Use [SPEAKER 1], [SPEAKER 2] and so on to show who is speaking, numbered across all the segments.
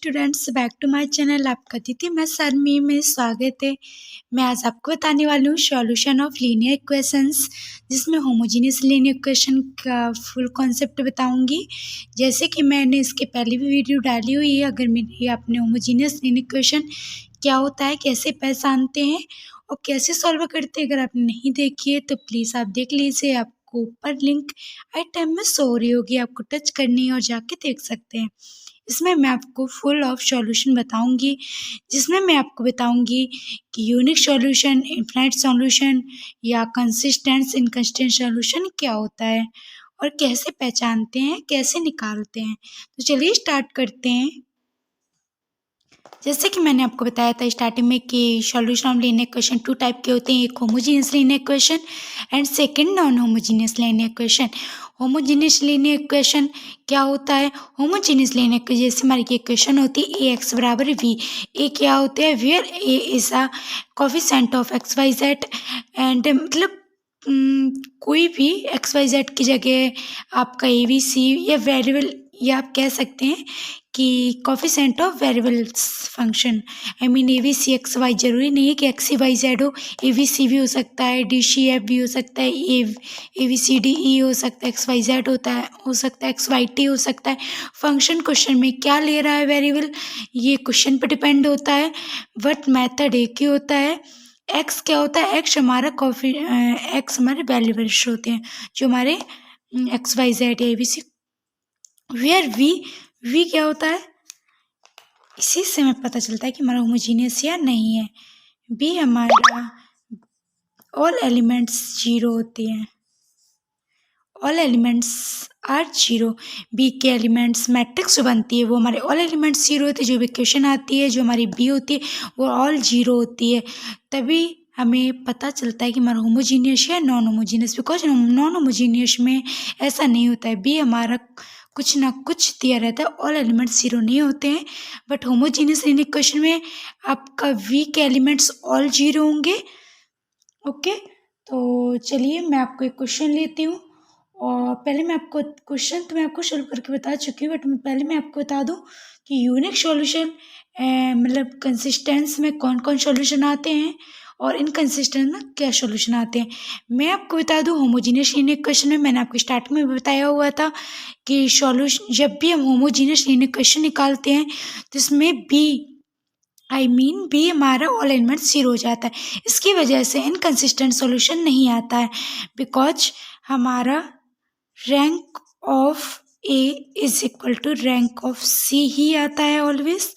[SPEAKER 1] Students, back to my channel. आपका अदिति मैं सरमी में स्वागत है। मैं आज आपको बताने वाली हूँ सॉल्यूशन ऑफ लीनियर इक्वेशंस, जिसमें होमोजीनियस लीनियर इक्वेशन का फुल कॉन्सेप्ट बताऊंगी। जैसे कि मैंने इसके पहले भी वीडियो डाली हुई है। अगर मेरी आपने होमोजीनियस लीनियर इक्वेशन क्या होता है, कैसे पहचानते हैं और कैसे सॉल्व करते हैं, अगर आपने नहीं देखी है तो प्लीज़ आप देख लीजिए। आपको ऊपर लिंक आई टाइम में शो हो रही होगी, आपको टच करनी है और जाके देख सकते हैं। इसमें मैं आपको फुल ऑफ सॉल्यूशन बताऊंगी, जिसमें मैं आपको बताऊंगी कि यूनिक सॉल्यूशन, इनफाइनाइट सॉल्यूशन या कंसिस्टेंट इनकंसिस्टेंट सॉल्यूशन क्या होता है और कैसे पहचानते हैं, कैसे निकालते हैं। तो चलिए स्टार्ट करते हैं। जैसे कि मैंने आपको बताया था स्टार्टिंग में कि solution of linear equation two type के होते हैं, एक homogeneous linear equation and second non homogeneous linear equation. Homogeneous linear equation क्या होता है? होमोजीनियस लीनियर इक्वेशन जैसे हमारी इक्वेशन होती है ए एक्स बराबर वी। ए क्या होते हैं? Where A is a coefficient of x y z and मतलब कोई भी एक्स वाई जेड की जगह आपका ए बी सी या वेरिएबल, या आप कह सकते हैं कि coefficient of variables function. I mean a b c x y, जरूरी नहीं है कि एक्स सी वाई जेड हो। ए बी सी भी हो सकता है, डी सी एफ भी हो सकता है, ए बी सी डी ई हो सकता है, एक्स वाई जेड होता है, हो सकता है एक्स वाई टी हो सकता है। फंक्शन क्वेश्चन में क्या ले रहा है वेरिएबल, ये क्वेश्चन पर डिपेंड होता है, बट मेथड एक ही होता है। एक्स क्या होता है? एक्स हमारा एक्स हमारे वेरिएबल्स होते हैं, जो हमारे x y z a b c. Where we क्या होता है? इसी से हमें पता चलता है कि हमारा होमोजीनियस या नहीं है। बी हमारा ऑल एलिमेंट्स जीरो होती हैं, all elements are zero. B के एलिमेंट्स मैट्रिक्स जो बनती है वो हमारे ऑल एलिमेंट्स जीरो होती है। जो भी इक्वेशन आती है जो हमारी बी होती है वो ऑल जीरो होती है। तभी हमें पता चलता है कि हमारा होमोजीनियस या non homogeneous, because non homogeneous में ऐसा नहीं होता है। बी हमारा कुछ ना कुछ दिया रहता है, ऑल एलिमेंट्स जीरो नहीं होते हैं। बट होमोजीनियस लीनियर इक्वेशन में आपका वी के एलिमेंट्स ऑल जीरो होंगे। ओके, तो चलिए मैं आपको एक क्वेश्चन लेती हूँ। और पहले मैं आपको क्वेश्चन तो मैं आपको सॉल्व करके बता चुकी हूँ, बट पहले मैं आपको बता दूँ कि यूनिक सॉल्यूशन मतलब कंसिस्टेंस में कौन कौन सॉल्यूशन आते हैं और इनकंसिस्टेंट में क्या सॉल्यूशन आते हैं। मैं आपको बता दूँ होमोजीनियस लीनियर इक्वेशन में मैंने आपको स्टार्टिंग में बताया हुआ था कि सॉल्यूशन, जब भी हम होमोजीनियस लीनियर इक्वेशन निकालते हैं तो इसमें बी हमारा ऑल एलिमेंट्स जीरो हो जाता है। इसकी वजह से इनकंसिस्टेंट सॉल्यूशन नहीं आता है, बिकॉज हमारा rank of A is equal to rank of C ही आता है ऑलवेज।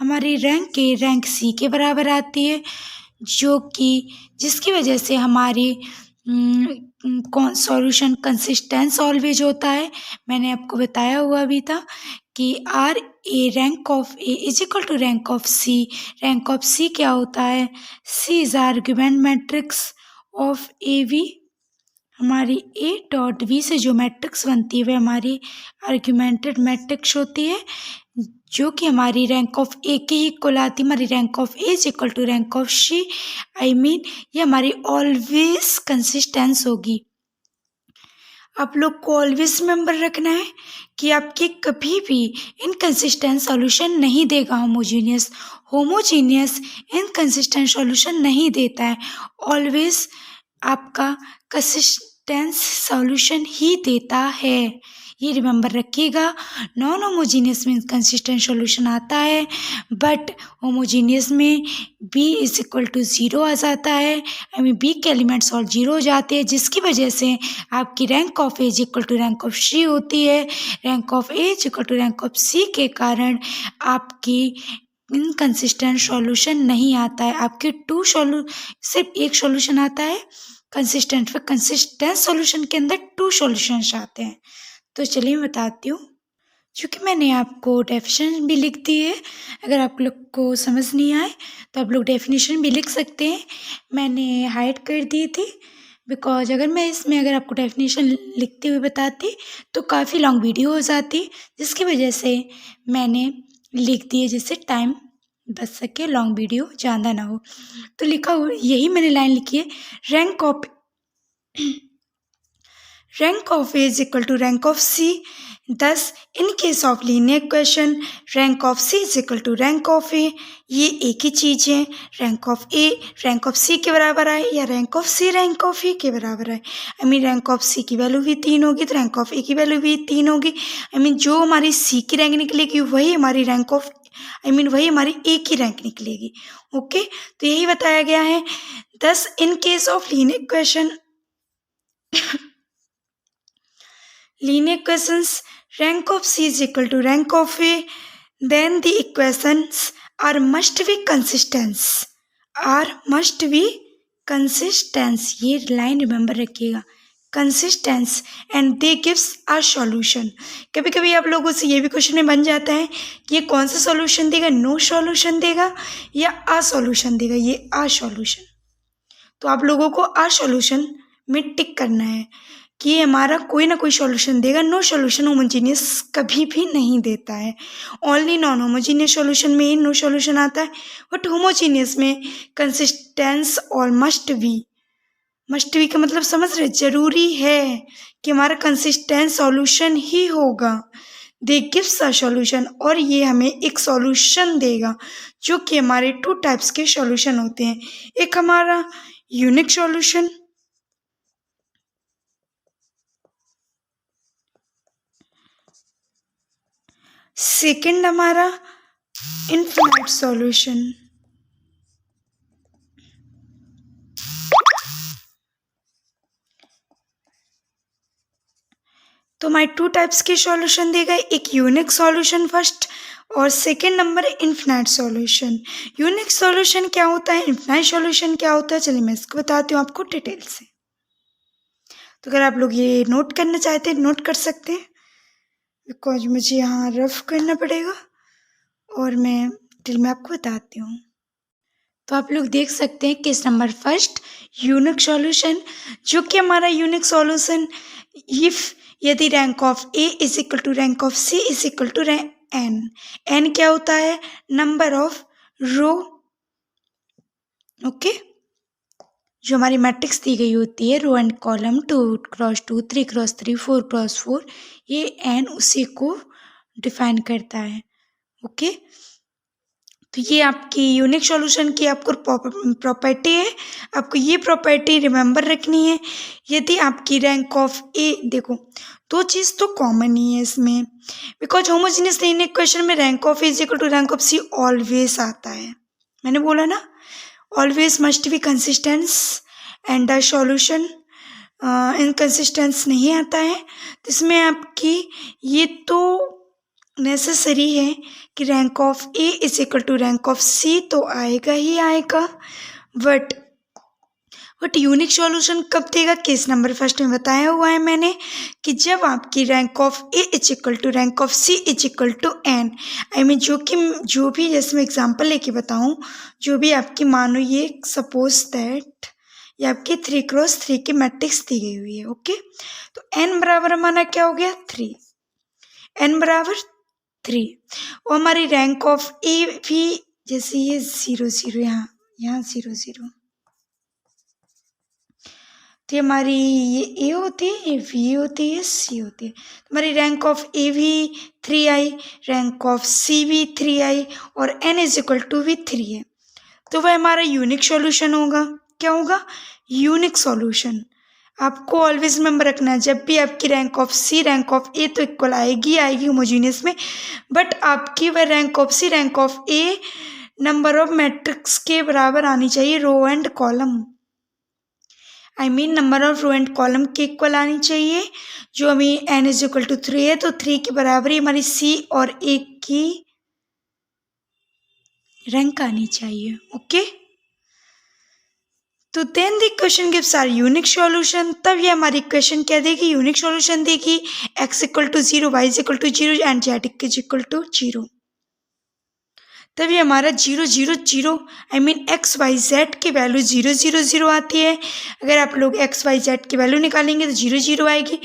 [SPEAKER 1] हमारी रैंक ए रैंक सी के बराबर आती है, जो कि जिसकी वजह से हमारी सॉल्यूशन कंसिस्टेंस ऑलवेज होता है। मैंने आपको बताया हुआ भी था कि are a rank of A is equal to rank of C. Rank of C क्या होता है? C is argument matrix of A V. हमारी ए डॉट वी से जो मैट्रिक्स बनती है वह हमारी आर्ग्यूमेंटेड मैट्रिक्स होती है, जो कि हमारी रैंक ऑफ ए के ही इक्वल आती है। हमारी rank of A is equal to rank of C. I mean ये हमारी ऑलवेज कंसिस्टेंस होगी। आप लोग को ऑलवेज रिमेंबर रखना है कि आपके कभी भी इनकंसिस्टेंट सॉल्यूशन नहीं देगा होमोजीनियस। होमोजीनियस इनकंसिस्टेंट सॉल्यूशन नहीं देता है, ऑलवेज आपका कंसिस्टेंस सॉल्यूशन ही देता है। ये रिमेंबर रखिएगा। नॉन होमोजीनियस में कंसिस्टेंट सॉल्यूशन आता है, बट होमोजीनियस में B is equal to zero आ जाता है। आई मीन बी के एलिमेंट्स ऑल जीरो हो जाते हैं, जिसकी वजह से आपकी rank of A is equal to rank of C होती है। Rank of A is equal to rank of C के कारण आपकी इनकंसिस्टेंट सॉल्यूशन नहीं आता है। आपके सिर्फ एक सॉल्यूशन आता है कंसिस्टेंट। फिर कंसिस्टेंट सॉल्यूशन के अंदर टू सॉल्यूशंस आते हैं। तो चलिए मैं बताती हूँ। क्योंकि मैंने आपको डेफिनेशन भी लिख दी है, अगर आप लोग को समझ नहीं आए तो आप लोग डेफिनेशन भी लिख सकते हैं। मैंने हाइड कर दी थी, बिकॉज अगर मैं इसमें अगर आपको डेफिनेशन लिखते हुए बताती तो काफ़ी लॉन्ग वीडियो हो जाती, जिसकी वजह से मैंने लिख दी है, जिससे टाइम बच सके, लॉन्ग वीडियो ज़्यादा ना हो। तो लिखा हुआ यही मैंने लाइन लिखी है, rank of A is equal to rank of C. Thus, in case of linear equation, rank of C is equal to rank of A. ये एक ही चीज़ है, rank of A rank of C के बराबर आए या rank of C rank of A के बराबर आए. I mean rank of C की वैल्यू भी 3 होगी तो rank of A की वैल्यू भी 3 होगी. I mean जो हमारी C की रैंक निकलेगी वही हमारी rank of वही हमारी A की रैंक निकलेगी. ओके, तो यही बताया गया है. Thus, in case of linear equation, linear equations, rank of C is equal to rank of A, then the equations are must be consistent. ये लाइन रिमेंबर रखिएगा, consistence, and they gives a solution. कभी कभी आप लोगों से ये भी question में बन जाता है कि ये कौन सा सॉल्यूशन देगा, नो सॉल्यूशन देगा या अ सॉल्यूशन देगा. ये अ सॉल्यूशन, तो आप लोगों को अ सॉल्यूशन में टिक करना है कि ये हमारा कोई ना कोई सॉल्यूशन देगा. नो सॉल्यूशन होमोजीनियस कभी भी नहीं देता है. ओनली नॉन होमोजीनियस सॉल्यूशन में ही नो सॉल्यूशन आता है, बट होमोजीनियस में कंसिस्टेंस और मस्ट बी का मतलब समझ रहे, जरूरी है कि हमारा कंसिस्टेंट सॉल्यूशन ही होगा. दे गिव्स अ सॉल्यूशन, और ये हमें एक सॉल्यूशन देगा जो कि हमारे 2 टाइप्स के सॉल्यूशन होते हैं. एक हमारा यूनिक सॉल्यूशन, सेकंड हमारा इनफिनाइट सॉल्यूशन. तो हमारे 2 टाइप्स के सॉल्यूशन देगा, एक यूनिक सॉल्यूशन फर्स्ट और second number infinite solution. Unique solution क्या होता है, इनफिनाइट सॉल्यूशन क्या होता है, चलिए मैं इसको बताती हूँ आपको डिटेल से. तो अगर आप लोग ये नोट करना चाहते हैं नोट कर सकते हैं, बिकॉज मुझे यहाँ रफ करना पड़ेगा और मैं डिटेल में आपको बताती हूँ. तो आप लोग देख सकते हैं किस नंबर फर्स्ट यूनिक सॉल्यूशन, जो कि हमारा यूनिक सॉल्यूशन इफ यदि rank of A is equal to rank of C is equal to n क्या होता है, नंबर ऑफ रो. ओके, जो हमारी मैट्रिक्स दी गई होती है रो and column 2x2 3x3 4x4, ये एन उसी को डिफाइन करता है. ओके, तो ये आपकी यूनिक सॉल्यूशन की आपको प्रॉपर्टी है, आपको ये प्रॉपर्टी रिमेंबर रखनी है. यदि आपकी रैंक ऑफ ए, देखो 2 चीज़ तो कॉमन ही है इसमें, बिकॉज होमोजीनियस लीनियर इक्वेशन में rank of A is equal to rank of C always आता है. मैंने बोला ना, always must be consistence and the solution inconsistence नहीं आता है. तो इसमें आपकी ये तो नेसेसरी है कि rank of A is equal to rank of C तो आएगा ही आएगा. बट यूनिक सॉल्यूशन कब देगा, केस नंबर फर्स्ट में बताया हुआ है मैंने कि जब आपकी rank of A is equal to rank of C is equal to n. I mean जो भी जैसे मैं एग्जांपल लेके बताऊं, जो भी आपकी मानो ये सपोज दैट ये आपकी 3x3 की मैट्रिक्स दी गई हुई है. ओके, तो एन बराबर हमारा क्या हो गया 3, एन बराबर 3, और हमारी रैंक ऑफ ए भी जैसे ये 0 0 यहाँ 0 0, तो हमारी ये ए होती है, ये वी होती है, सी होती है. हमारी रैंक ऑफ ए भी 3 आई, रैंक ऑफ सी भी 3 आई और एन इज इक्वल टू भी 3 है. तो वह हमारा यूनिक सॉल्यूशन होगा. क्या होगा, यूनिक सॉल्यूशन. आपको ऑलवेज रिमेंबर रखना है, जब भी आपकी rank of C rank of A तो इक्वल आएगी होमोजीनियस में, बट आपकी वह rank of C rank of A number of matrix के बराबर आनी चाहिए, row and column. I mean number of row and column के इक्वल आनी चाहिए. जो हमें एन इज इक्वल टू 3 है तो 3 के बराबर ही हमारी सी और ए की रैंक आनी चाहिए. ओके, तो then the equation gives are unique solution. तब ये हमारी इक्वेशन क्या देगी, यूनिक सॉल्यूशन देगी. x equal to 0, y equal to 0 and z equal to 0. तब ये हमारा 0 0 0 I mean x y z की वैल्यू 0 0 0 आती है. अगर आप लोग x y z की वैल्यू निकालेंगे तो 0 0 आएगी,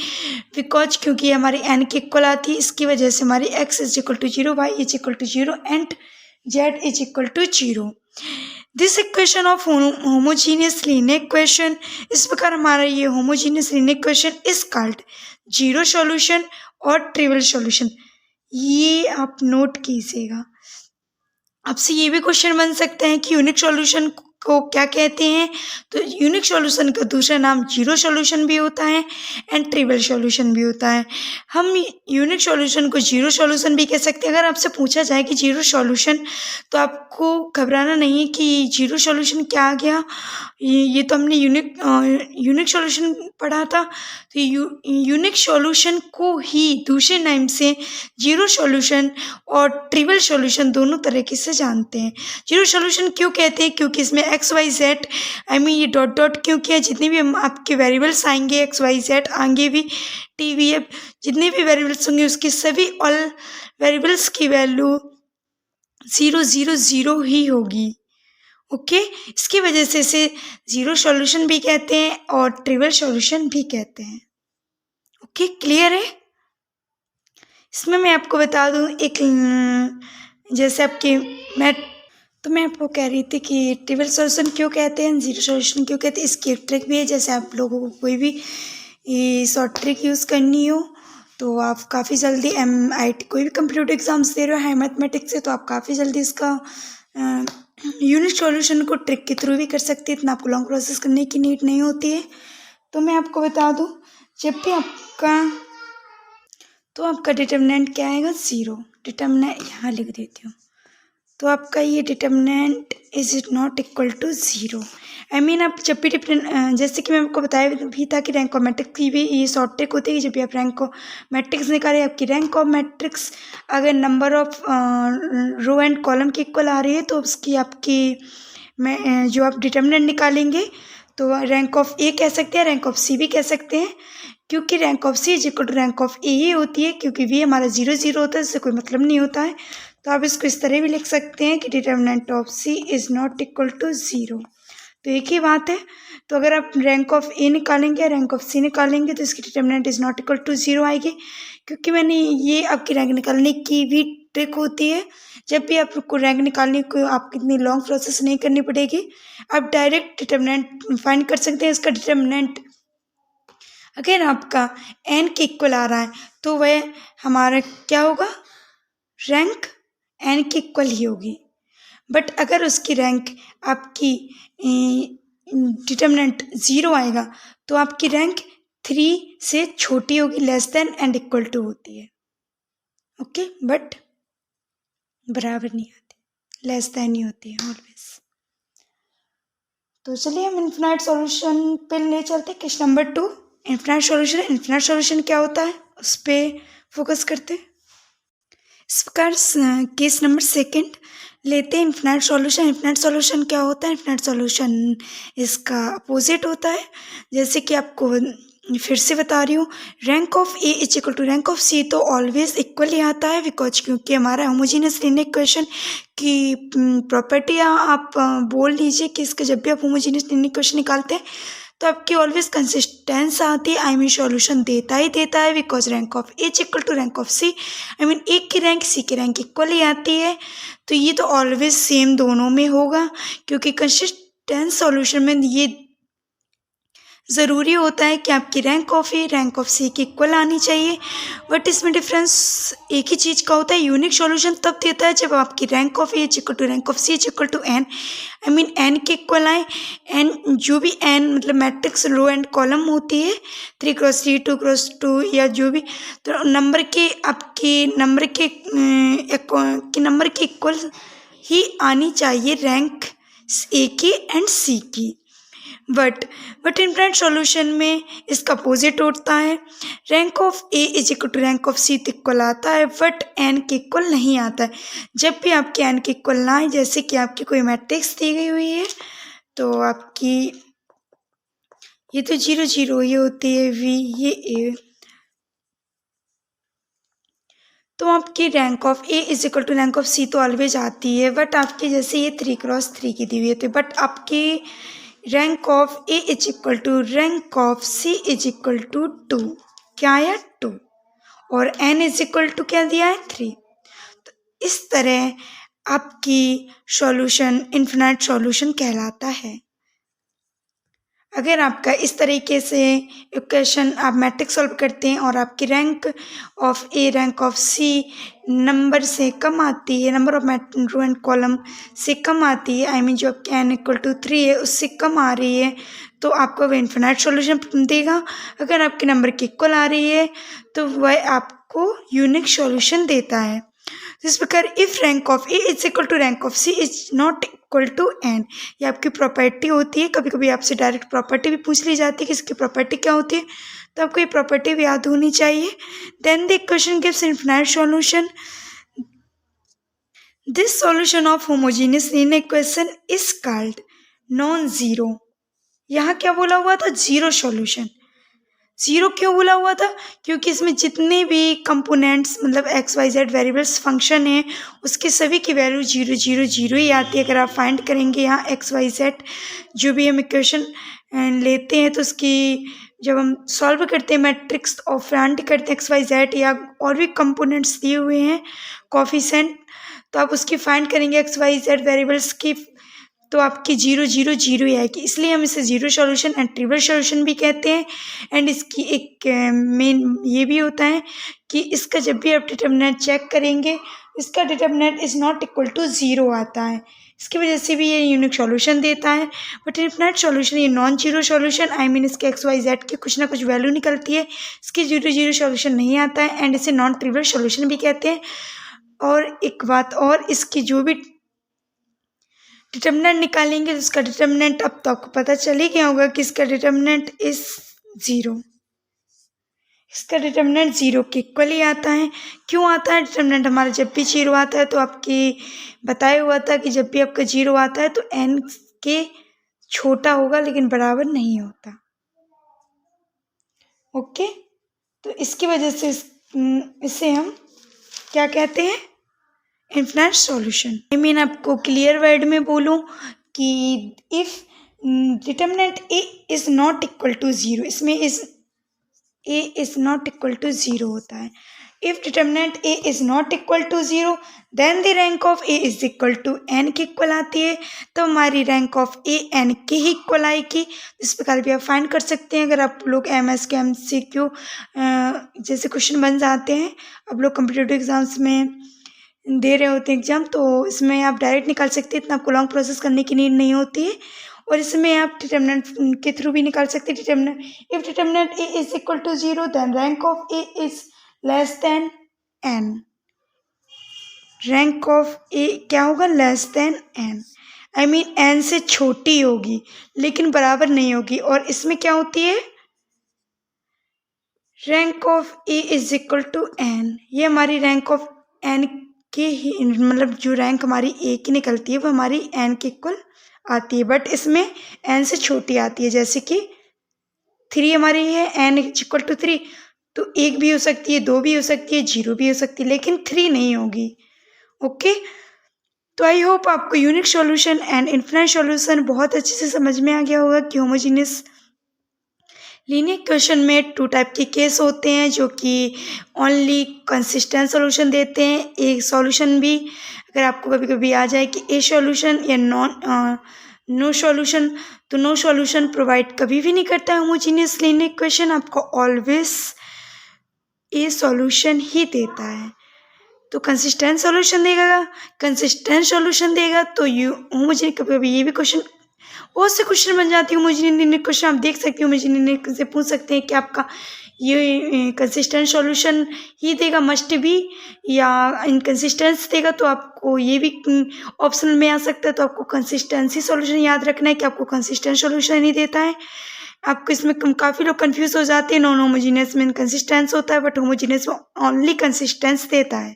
[SPEAKER 1] बिकॉज क्योंकि ये हमारी n के इक्वल आती है. इसकी वजह से हमारी x is equal to 0, y is equal to 0 and z is equal to 0. This equation of homogeneous linear equation, इस प्रकार हमारा ये homogeneous linear equation is called zero solution और ट्रिवियल सॉल्यूशन। ये आप नोट कीजिएगा। आपसे ये भी क्वेश्चन बन सकते हैं कि यूनिक सॉल्यूशन को क्या कहते हैं। तो यूनिक सॉल्यूशन का दूसरा नाम जीरो सॉल्यूशन भी होता है एंड ट्रिवियल सॉल्यूशन भी होता है। हम यूनिक सॉल्यूशन को जीरो सॉल्यूशन भी कह सकते हैं। अगर आपसे पूछा जाए कि जीरो सॉल्यूशन, तो आपको घबराना नहीं है कि जीरो सॉल्यूशन क्या आ गया, ये तो हमने यूनिक सॉल्यूशन पढ़ा था। तो यूनिक सॉल्यूशन को ही दूसरे नाम से जीरो सॉल्यूशन और ट्रिवियल सॉल्यूशन दोनों तरीके से जानते हैं। जीरो सॉल्यूशन क्यों कहते हैं? क्योंकि इसमें x y z, I mean ये डॉट डॉट क्यों किया, जितने भी आपके वेरिएबल्स आएंगे एक्स वाई जेड, आगे भी टी वी एफ, जितने भी वेरिएबल्स होंगे उसकी सभी ऑल वेरिएबल्स की वैल्यू 0 0 0 ही होगी। ओके, इसकी वजह से इसे जीरो सॉल्यूशन भी कहते हैं और ट्रिवियल सॉल्यूशन भी कहते हैं। ओके, क्लियर है? इसमें मैं आपको बता दूं एक, जैसे आपके मैं आपको कह रही थी कि ट्रिवियल सॉल्यूशन क्यों कहते हैं, जीरो सॉल्यूशन क्यों कहते हैं, इसकी एक ट्रिक भी है। जैसे आप लोगों को कोई भी शॉर्ट ट्रिक यूज़ करनी हो तो आप काफ़ी जल्दी MIT कोई भी कंप्यूटर एग्जाम्स दे रहे हो है मैथमेटिक्स से, तो आप काफ़ी जल्दी इसका यूनिक सॉल्यूशन को ट्रिक के थ्रू भी कर सकते हैं। इतना आपको लॉन्ग प्रोसेस करने की नीड नहीं होती है। तो मैं आपको बता दूं, जब भी आपका डिटर्मिनेंट क्या आएगा, 0। डिटर्मिनेंट यहाँ लिख देती हूँ। तो आपका ये determinant is it not equal to 0। I mean आप जब भी जैसे कि मैं आपको बताया भी था कि रैंक ऑफ मैट्रिक्स की भी ये शॉर्ट ट्रिक होती है कि जब भी आप रैंक ऑफ मैट्रिक्स निकालें, आपकी रैंक ऑफ मैट्रिक्स अगर number of row and column की इक्वल आ रही है तो उसकी आपकी जो आप डिटर्मिनेंट निकालेंगे तो रैंक ऑफ ए कह सकते हैं, रैंक ऑफ सी भी कह सकते हैं, क्योंकि rank of C is equal to rank of A ही होती है, क्योंकि वी हमारा 0 0 होता है, इससे कोई मतलब नहीं होता है। तो आप इसको इस तरह भी लिख सकते हैं कि determinant of C is not equal to 0। तो एक ही बात है। तो अगर आप रैंक ऑफ ए निकालेंगे, रैंक ऑफ सी निकालेंगे तो इसकी determinant is not equal to 0 आएगी। क्योंकि मैंने ये आपकी रैंक निकालने की भी ट्रिक होती है। जब भी आपको रैंक निकालने को आपको इतनी लॉन्ग प्रोसेस नहीं करनी पड़ेगी, आप डायरेक्ट डिटर्मिनेंट फाइंड कर सकते हैं। इसका डिटर्मिनेंट अगर आपका n के इक्वल आ रहा है तो वह हमारा क्या होगा, रैंक n के इक्वल ही होगी। बट अगर उसकी रैंक आपकी डिटर्मिनेंट 0 आएगा तो आपकी रैंक 3 से छोटी होगी, less than and equal to होती है। ओके, बट बराबर नहीं आती, लेस देन ही होती है ऑलवेज। तो चलिए हम इन्फिनाइट सॉल्यूशन पे ले चलते हैं। Question number 2, infinite solution. Infinite solution क्या होता है उस पर फोकस करते हैं। इस प्रकार केस नंबर 2 लेते हैं, इन्फिनाइट सॉल्यूशन। इन्फिनाइट सॉल्यूशन क्या होता है? इन्फिनाइट सॉल्यूशन इसका अपोजिट होता है। जैसे कि आपको फिर से बता रही हूँ, rank of A is equal to rank of C तो ऑलवेज इक्वल ही आता है, बिकॉज क्योंकि हमारा होमोजीनियस लीनियर इक्वेशन की प्रॉपर्टी आप बोल लीजिए कि इसका जब भी आप होमोजीनियस लीनियर इक्वेशन निकालते हैं तो आपकी ऑलवेज कंसिस्टेंस आती है। आई मीन सॉल्यूशन देता है, because rank of A is equal to rank of C. I mean एक की रैंक सी की रैंक इक्वल ही आती है। तो ये तो ऑलवेज सेम दोनों में होगा, क्योंकि कंसिस्टेंट सॉल्यूशन में ये ज़रूरी होता है कि आपकी rank of A rank of C की इक्वल आनी चाहिए। बट इसमें डिफरेंस एक ही चीज़ का होता है, यूनिक सॉल्यूशन तब देता है जब आपकी rank of A is equal to rank of C is equal to n. I mean n के इक्वल आए। एन जो भी एन मतलब मैट्रिक्स रो एंड कॉलम होती है 3x3 2x2 या जो भी, तो नंबर के आपके नंबर के इक्वल ही आनी चाहिए रैंक ए की एंड सी की। बट इन्फिनाइट सॉल्यूशन में इसका अपोजिट होता है। Rank of A is equal to rank of C equal आता है, बट एन के इक्वल नहीं आता है। जब भी आपके एन के इक्वल ना आए, जैसे कि आपकी कोई मैट्रिक्स दी गई हुई है तो आपकी ये तो 0 0 ये होती है वी, ये ए, तो आपकी rank of A is equal to rank of C तो ऑलवेज आती है। बट आपकी जैसे ये 3x3 की दी हुई है, बट आपकी rank of A is equal to rank of C is equal to 2, क्या आया 2, और एन इज इक्वल टू क्या दिया है 3। तो इस तरह आपकी सॉल्यूशन इन्फिनाइट सॉल्यूशन कहलाता है। अगर आपका इस तरीके से इक्वेशन आप मैट्रिक्स सॉल्व करते हैं और आपकी rank of A rank of C number से कम आती है, number of row and column से कम आती है, आई मीन जो आपकी n इक्वल टू 3 है उससे कम आ रही है, तो आपको वह इन्फिनाइट सॉल्यूशन देगा। अगर आपके नंबर की इक्वल आ रही है तो वह आपको यूनिक सॉल्यूशन देता है। इस प्रकार if rank of A is equal to rank of C is not equal to n, ये आपकी प्रॉपर्टी होती है। कभी कभी आपसे डायरेक्ट प्रॉपर्टी भी पूछ ली जाती है कि इसकी प्रॉपर्टी क्या होती है, तो आपको ये प्रॉपर्टी भी याद होनी चाहिए। Then the equation gives infinite solution. This solution of homogeneous linear equation is called non zero. यहाँ क्या बोला हुआ था? Zero solution. जीरो क्यों बोला हुआ था? क्योंकि इसमें जितने भी कंपोनेंट्स मतलब XYZ वेरिएबल्स फंक्शन है उसके सभी की वैल्यू 0 0 0 ही आती है। अगर आप फाइंड करेंगे यहाँ XYZ जो भी हम इक्वेशन लेते हैं तो उसकी जब हम सॉल्व करते हैं मैट्रिक्स और फाइंड करते हैं XYZ या और भी कंपोनेंट्स दिए हुए हैं कोफिशिएंट, तो आप उसकी फाइंड करेंगे XYZ वेरिएबल्स की, तो आपकी 0 0 0 ही आएगी। इसलिए हम इसे zero solution and trivial solution भी कहते हैं। एंड इसकी एक मेन ये भी होता है कि इसका जब भी आप डिटर्मिनेंट चेक करेंगे इसका determinant is not equal to zero आता है, इसकी वजह से भी ये यूनिक सॉल्यूशन देता है। बट इन्फिनाइट सॉल्यूशन ये non zero solution, I mean इसके XYZ की कुछ ना कुछ वैल्यू निकलती है, इसकी 0 0 सॉल्यूशन नहीं आता है एंड इसे नॉन ट्रिवियल सॉल्यूशन भी कहते हैं। और एक बात और, इसकी जो भी डिटर्मिनेंट निकालेंगे तो उसका डिटर्मिनेंट अब तो आपको पता चल ही गया होगा कि इसका डिटर्मिनेंट इज ज़ीरो। इसका डिटर्मिनेंट ज़ीरो के इक्वल ही आता है। क्यों आता है? डिटर्मिनेंट हमारा जब भी जीरो आता है तो आपकी बताया हुआ था कि जब भी आपका जीरो आता है तो n के छोटा होगा लेकिन बराबर नहीं होता। ओके, तो इसकी वजह से इसे हम क्या कहते हैं? Infinite solution. आई मीन आपको क्लियर वर्ड में बोलूँ कि if determinant A is not equal to zero, इसमें इस A is not equal to zero होता है। If determinant A is not equal to zero then the rank of A is equal to n के equal आती है, तो हमारी rank of A N के ही इक्वल आएगी। इस प्रकार भी आप फाइंड कर सकते हैं। अगर आप लोग MS के MCQ जैसे क्वेश्चन बन जाते हैं, आप लोग कम्पिटिटिव एग्जाम्स में दे रहे होते हैं एग्जाम, तो इसमें आप डायरेक्ट निकाल सकते हैं, इतना आपको लॉन्ग प्रोसेस करने की नीड नहीं होती है। और इसमें आप डिटर्मिनेंट के थ्रू भी निकाल सकते हैं। Determinant if determinant A is equal to zero then rank of A is less than N. Rank of A क्या होगा? Less than N, I mean N से छोटी होगी लेकिन बराबर नहीं होगी। और इसमें क्या होती है? Rank of A is equal to n, ये हमारी रैंक ऑफ एन के ही मतलब जो रैंक हमारी ए की निकलती है वो हमारी एन के इक्वल आती है, बट इसमें एन से छोटी आती है। जैसे कि 3 हमारी है, एन इक्वल टू 3, तो 1 भी हो सकती है, 2 भी हो सकती है, 0 भी हो सकती है, लेकिन 3 नहीं होगी। ओके, तो आई होप आपको unique solution and infinite solution बहुत अच्छे से समझ में आ गया होगा कि होमोजेनियस लीनियर इक्वेशन में 2 टाइप के केस होते हैं जो कि ओनली कंसिस्टेंट सॉल्यूशन देते हैं। एक सॉल्यूशन भी अगर आपको कभी कभी आ जाए कि ए सॉल्यूशन या नो सॉल्यूशन, तो नो सॉल्यूशन प्रोवाइड कभी भी नहीं करता है होमोजेनियस लीनियर इक्वेशन, आपको ऑलवेज ए सॉल्यूशन ही देता है। तो कंसिस्टेंट सॉल्यूशन देगा, कंसिस्टेंट सॉल्यूशन देगा तो यू होमोजेनियस, कभी कभी ये भी क्वेश्चन बहुत से क्वेश्चन बन जाती है होमोजेनियस क्वेश्चन, आप देख सकते हो होमोजेनियस से पूछ सकते हैं कि आपका ये कंसिस्टेंट सॉल्यूशन ही देगा मस्ट भी, या इनकंसिस्टेंस देगा, तो आपको ये भी ऑप्शन में आ सकता है। तो आपको कंसिस्टेंसी सॉल्यूशन याद रखना है कि आपको कंसिस्टेंट सॉल्यूशन ही देता है। आपको इसमें काफ़ी लोग कंफ्यूज हो जाते हैं, नॉन होमोजेनियस में इनकंसिस्टेंस होता है बट होमोजेनियस में ओनली कंसिस्टेंस देता है।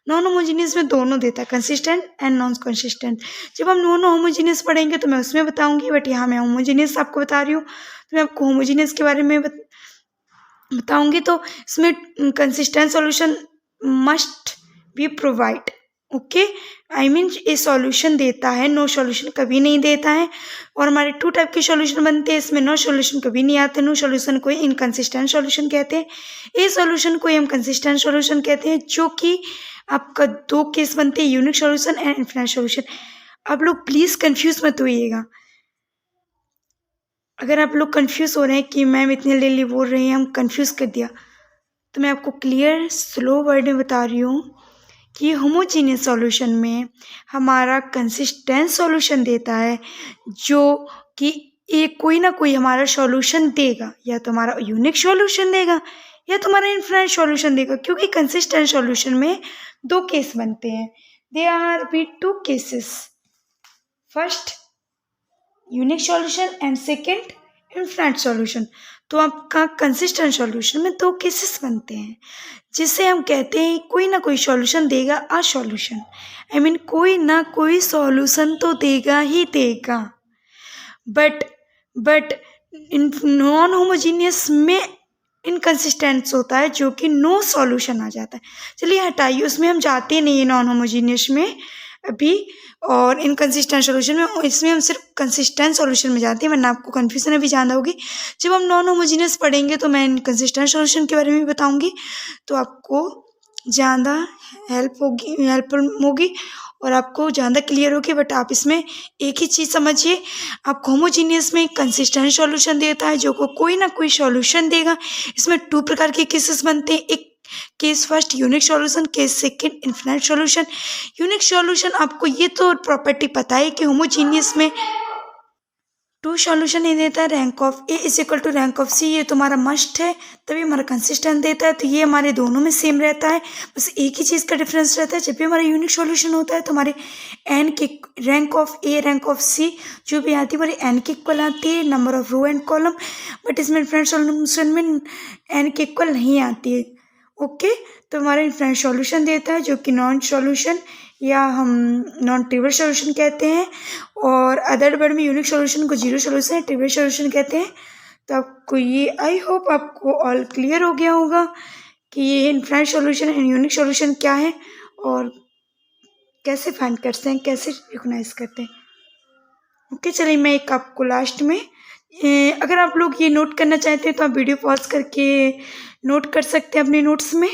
[SPEAKER 1] नॉन होमोजेनियस में दोनों देता है, कंसिस्टेंट एंड नॉन कंसिस्टेंट। जब हम नॉन होमोजेनियस पढ़ेंगे तो मैं उसमें बताऊंगी, बट यहाँ मैं होमोजेनियस आपको बता रही हूँ, तो मैं आपको होमोजेनियस के बारे में बताऊंगी। तो इसमें consistent solution must be provide. Okay, I mean ये सॉल्यूशन देता है, नो सॉल्यूशन कभी नहीं देता है। और हमारे 2 टाइप के सॉल्यूशन बनते हैं, इसमें नो सॉल्यूशन कभी नहीं आते। नो सॉल्यूशन को इनकंसिस्टेंट सॉल्यूशन कहते हैं, ए सॉल्यूशन को हम कंसिस्टेंट सॉल्यूशन कहते हैं, जो कि आपका दो केस बनते हैं, unique solution and infinite solution. आप लोग प्लीज़ कंफ्यूज मत होइएगा। अगर आप लोग कंफ्यूज हो रहे हैं कि मैम इतने ले बोल रही हैं, हम कंफ्यूज कर दिया, तो मैं आपको क्लियर स्लो वर्ड में बता रही हूँ कि होमोजीनियस सॉल्यूशन में हमारा कंसिस्टेंट सॉल्यूशन देता है, जो कि एक कोई ना कोई हमारा सॉल्यूशन देगा, या तो हमारा यूनिक सॉल्यूशन देगा या तो हमारा इनफिनाइट सॉल्यूशन देगा, क्योंकि कंसिस्टेंट सॉल्यूशन में दो केस बनते हैं। They are be two cases, first unique solution and second infinite solution. तो आपका कंसिस्टेंट सॉल्यूशन में दो केसेस बनते हैं, जिसे हम कहते हैं कोई ना कोई सॉल्यूशन देगा आ सॉल्यूशन। आई मीन कोई ना कोई सॉल्यूशन तो देगा ही देगा। बट इन नॉन होमोजीनियस में इनकन्सिस्टेंस होता है, जो कि नो सॉल्यूशन आ जाता है। चलिए हटाइए, उसमें हम जाते नहीं है नॉन होमोजीनियस में अभी, और इनकन्सिस्टेंट सॉल्यूशन में, इसमें हम सिर्फ कंसिस्टेंट सॉल्यूशन में जाते हैं, वरना आपको कन्फ्यूजन अभी ज़्यादा होगी। जब हम नॉन होमोजीनियस पढ़ेंगे तो मैं इनकन्सिस्टेंट सॉल्यूशन के बारे में भी बताऊँगी, तो आपको ज़्यादा हेल्पफुल होगी और आपको ज़्यादा क्लियर होगी। बट आप इसमें एक ही चीज़ समझिए, आप होमोजीनियस में कंसिस्टेंट सॉल्यूशन देता है, जो को कोई ना कोई सॉल्यूशन देगा। इसमें टू प्रकार के केसेस बनते हैं, एक case first unique solution, case second infinite solution. Unique solution आपको ये तो प्रॉपर्टी पता है कि होमोजीनियस में टू सॉल्यूशन ही देता है, rank of A is equal to rank of C, ये तुम्हारा मस्ट है, तभी हमारा कंसिस्टेंट देता है। तो ये हमारे दोनों में सेम रहता है, बस एक ही चीज़ का डिफरेंस रहता है। जब भी हमारा यूनिक सॉल्यूशन होता है तो हमारे एन के rank of A rank of C जो भी आती है हमारी एन के इक्वल आती है, number of row and column. But इसमें इनफिनाइट सॉल्यूशन में एन के इक्वल नहीं आती है। ओके, तो हमारा इनफिनाइट सॉल्यूशन देता है, जो कि नॉन सॉल्यूशन या हम नॉन ट्रिवियल सॉल्यूशन कहते हैं, और अदर वर्ड में यूनिक सॉल्यूशन को जीरो सॉल्यूशन, ट्रिवियल सॉल्यूशन कहते हैं। तो आपको ये, आई होप आपको ऑल क्लियर हो गया होगा कि ये infinite solution and unique solution क्या है और कैसे फाइंड करते हैं, कैसे रिकॉग्नाइज करते हैं। ओके, चलिए मैं एक आपको लास्ट में, अगर आप लोग ये नोट करना चाहते हैं तो आप वीडियो पॉज करके नोट कर सकते हैं अपने नोट्स में।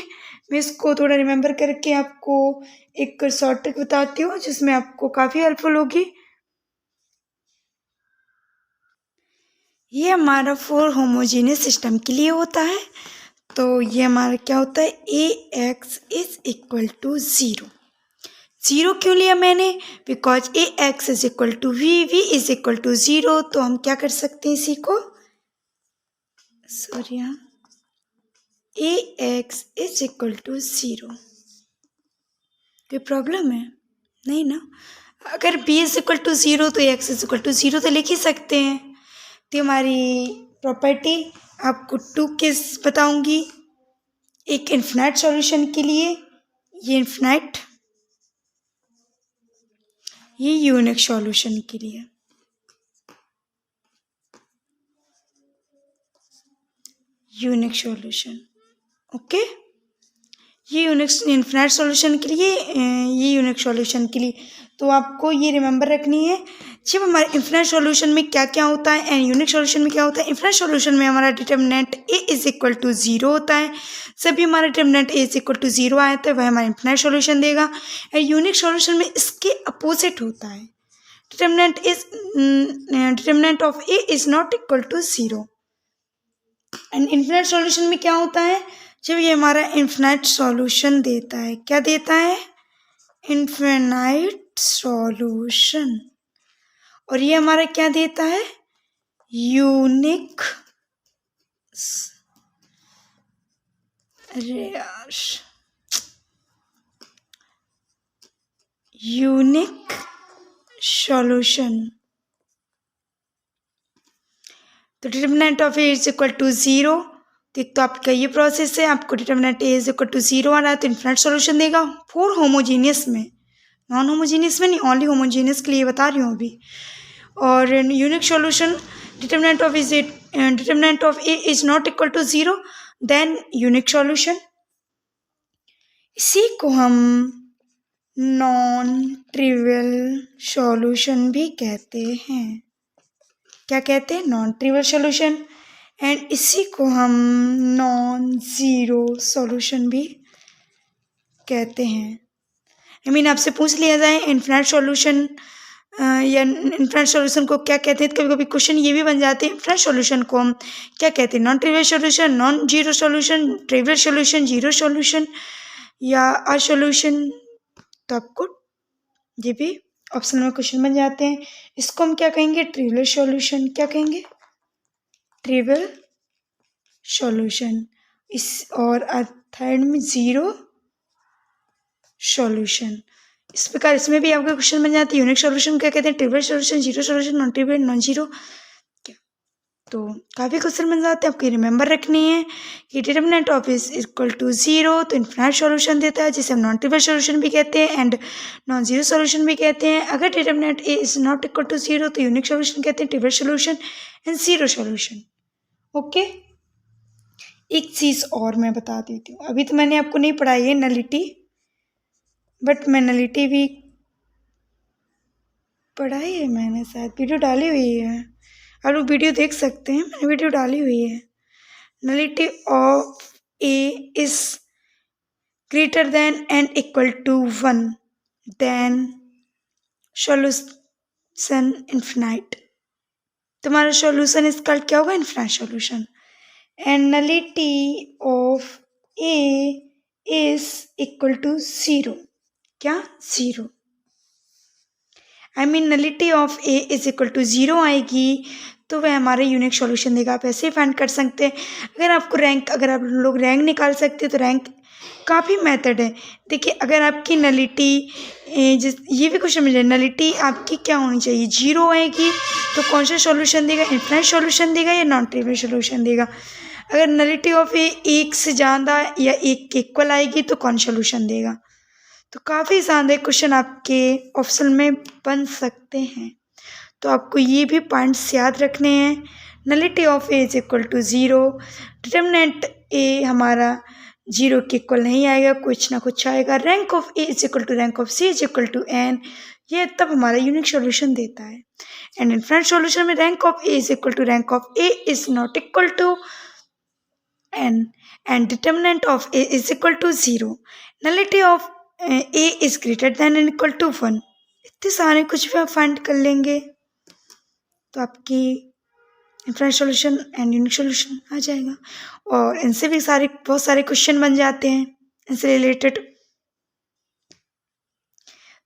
[SPEAKER 1] मैं इसको थोड़ा रिमेंबर करके आपको एक शॉर्ट ट्रिक बताती हूँ, जिसमें आपको काफ़ी हेल्पफुल होगी। ये हमारा फोर होमोजीनियस सिस्टम के लिए होता है। तो ये हमारा क्या होता है, A X is equal to zero. Zero क्यों लिया मैंने, because A X is equal to V, V is equal to zero. तो हम क्या कर सकते हैं इसी को, sorry, A X is equal to zero. कोई प्रॉब्लम है नहीं ना? अगर B is equal to zero तो X is equal to zero तो लिख ही सकते हैं। तो हमारी प्रॉपर्टी आपको टू केस बताऊंगी, एक इनफिनाइट सॉल्यूशन के लिए ये इनफिनाइट, ये यूनिक सॉल्यूशन के लिए। यूनिक सॉल्यूशन, ओके, ये यूनिक इनफिनाइट सॉल्यूशन के लिए, ये यूनिक सॉल्यूशन के लिए। तो आपको ये रिमेंबर रखनी है, जब हमारे इनफिनाइट सॉल्यूशन में क्या क्या होता है एंड यूनिक सॉल्यूशन में क्या होता है। इनफिनाइट सॉल्यूशन में हमारा determinant A is equal to zero होता है, सभी हमारा determinant A is equal to zero आया था, वह हमारा इनफिनाइट सॉल्यूशन देगा। एंड यूनिक सॉल्यूशन में इसके अपोजिट होता है, determinant of A is not equal to zero. And infinite solution में क्या होता है, जब ये हमारा इनफिनाइट सॉल्यूशन देता है, क्या देता है, इनफिनाइट सॉल्यूशन, और ये हमारा क्या देता है, यूनिक, यूनिक सॉल्यूशन। तो determinant of A is equal to zero. तो आपका ये प्रोसेस है, आपको determinant A is equal to zero आ रहा है तो इनफिनाइट सॉल्यूशन देगा। फोर होमोजीनियस में, नॉन होमोजीनियस में नहीं, ओनली होमोजीनियस के लिए बता रही हूँ अभी। और unique solution, determinant of A is not equal to zero, then unique solution. इसी को हम नॉन ट्रिवियल सॉल्यूशन भी कहते हैं। क्या कहते हैं, नॉन ट्रिवियल सॉल्यूशन। एंड इसी को हम नॉन ज़ीरो सॉल्यूशन भी कहते हैं। आपसे पूछ लिया जाए इनफिनाइट सॉल्यूशन या इनफिनाइट सॉल्यूशन को क्या कहते हैं, कभी कभी क्वेश्चन ये भी बन जाते हैं इनफिनाइट सॉल्यूशन को हम क्या कहते हैं, non trivial solution, non zero solution, trivial solution, zero solution या अ सॉल्यूशन। तो आपको ये भी ऑप्शन में क्वेश्चन बन जाते हैं। इसको हम क्या कहेंगे, ट्रिवियल सॉल्यूशन। क्या कहेंगे, ट्रिवियल सॉल्यूशन। इस और थर्ड में जीरो सॉल्यूशन। इस प्रकार इसमें भी आपके क्वेश्चन बन जाते हैं। यूनिक सॉल्यूशन क्या कहते हैं, trivial solution, zero solution, non trivial, non zero. तो काफ़ी क्वेश्चन बन जाते हैं, आपको रिमेंबर रखनी है कि determinant of is equal to zero तो इनफिनाइट सॉल्यूशन देता है, जिसे हम नॉन ट्रिवियल सॉल्यूशन भी कहते हैं एंड नॉन जीरो सॉल्यूशन भी कहते हैं। अगर determinant A is not equal to zero तो यूनिक सॉल्यूशन कहते हैं, trivial solution and zero solution. Okay, एक चीज़ और मैं बता देती हूँ, अभी तो मैंने आपको नहीं पढ़ाई है नलिटी, बट मैं नलिटी भी पढ़ाई है, मैंने शायद वीडियो डाली हुई है, आप लोग वीडियो देख सकते हैं, मैंने वीडियो डाली हुई है। Nullity of A is greater than and equal to 1 then solution infinite. तुम्हारा सॉल्यूशन इसका क्या होगा, infinite solution. And nullity of A is equal to zero. क्या, zero. Nullity of A is equal to zero आएगी तो वह हमारे unique solution देगा। आप ऐसे ही फाइंड कर सकते हैं। अगर आपको रैंक, अगर आप लोग रैंक निकाल सकते हैं तो रैंक काफ़ी मेथड है। देखिए, अगर आपकी नलिटी ये भी क्वेश्चन मिल जाए, नलिटी आपकी क्या होनी चाहिए, जीरो आएगी तो कौन सा सॉल्यूशन देगा, इनफिनाइट सॉल्यूशन देगा या नॉन ट्रिवियल सॉल्यूशन देगा। अगर नलिटी ऑफ ए एक से ज़्यादा या एक के इक्वल आएगी तो कौन सॉल्यूशन देगा। तो काफ़ी ज़्यादा क्वेश्चन आपके ऑप्शन में बन सकते हैं, तो आपको ये भी पॉइंट्स याद रखने हैं। Nullity of A is equal to zero, determinant A हमारा जीरो के इक्वल नहीं आएगा, कुछ ना कुछ आएगा। Rank of A is equal to rank of C is equal to n, ये तब हमारा यूनिक सॉल्यूशन देता है। एंड इनफिनाइट सॉल्यूशन में rank of A is equal to rank of A is not equal to n and determinant of A is equal to zero. Nullity of A is greater than and equal to 1। इतने सारे कुछ भी आप find कर लेंगे तो आपकी infinite solution and unique solution आ जाएगा। और इनसे भी बहुत सारे क्वेश्चन बन जाते हैं इनसे रिलेटेड। तो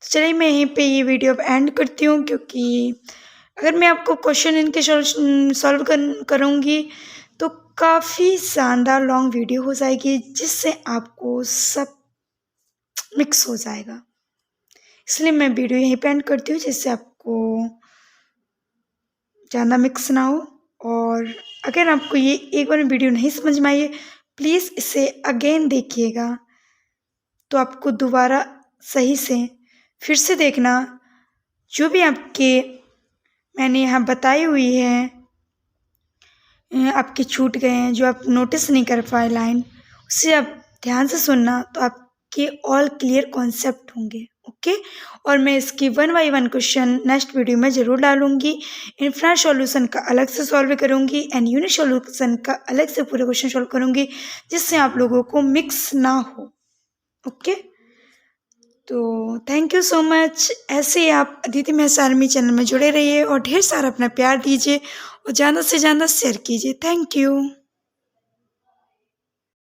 [SPEAKER 1] चलिए, मैं यहीं पे ये वीडियो अब एंड करती हूँ, क्योंकि अगर मैं आपको क्वेश्चन इनके सॉल्व करूँगी तो काफ़ी शानदार लॉन्ग वीडियो हो जाएगी, जिससे आपको सब मिक्स हो जाएगा। इसलिए मैं वीडियो यहीं पे एंड करती हूँ, जिससे आपको ज़्यादा मिक्स ना हो। और अगर आपको ये एक बार वीडियो नहीं समझ में आई है, प्लीज़ इसे अगेन देखिएगा, तो आपको दोबारा सही से फिर से देखना। जो भी आपके मैंने यहाँ बताई हुई है आपके छूट गए हैं, जो आप नोटिस नहीं कर पाए लाइन, उसे आप ध्यान से सुनना, तो आपके ऑल क्लियर कॉन्सेप्ट होंगे। ओके, और मैं इसकी 1 बाई 1 क्वेश्चन नेक्स्ट वीडियो में ज़रूर डालूंगी। इनफिनाइट सॉल्यूशन का अलग से सॉल्व करूंगी एंड यूनिक सॉल्यूशन का अलग से पूरे क्वेश्चन सॉल्व करूंगी, जिससे आप लोगों को मिक्स ना हो। ओके, तो थैंक यू सो मच। ऐसे ही आप अदिति महस आर्मी चैनल में जुड़े रहिए और ढेर सारा अपना प्यार दीजिए और ज़्यादा से ज़्यादा शेयर कीजिए। Thank you.